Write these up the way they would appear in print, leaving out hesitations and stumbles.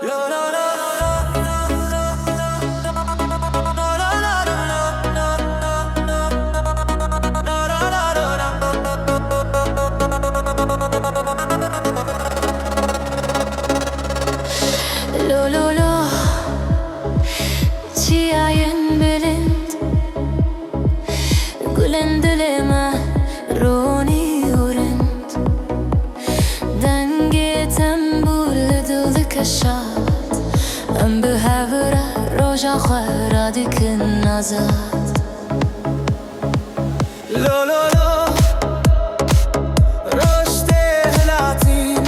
لو لو لو چی عین بلند گلند دل من رونی ورند دنگ تنبول دل کشاد ام به هوره روژا خواه دیکن نزد لو لو لو رشد هلاتین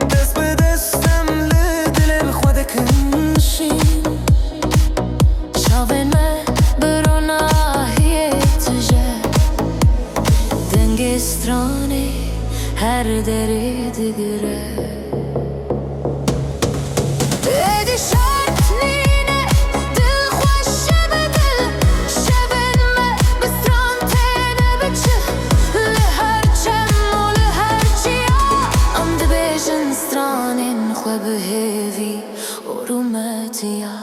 دست به دستم لدل خود کنشین شاون من برو ناحیه تجه دنگ استرانه هر دری دیگره ایدی شرط نینه دل خوش شبه دل شبن من بستران تینه بچه لهر چم و لهر چیا ام دبیجن سترانین خواه به هیوی ارومتیا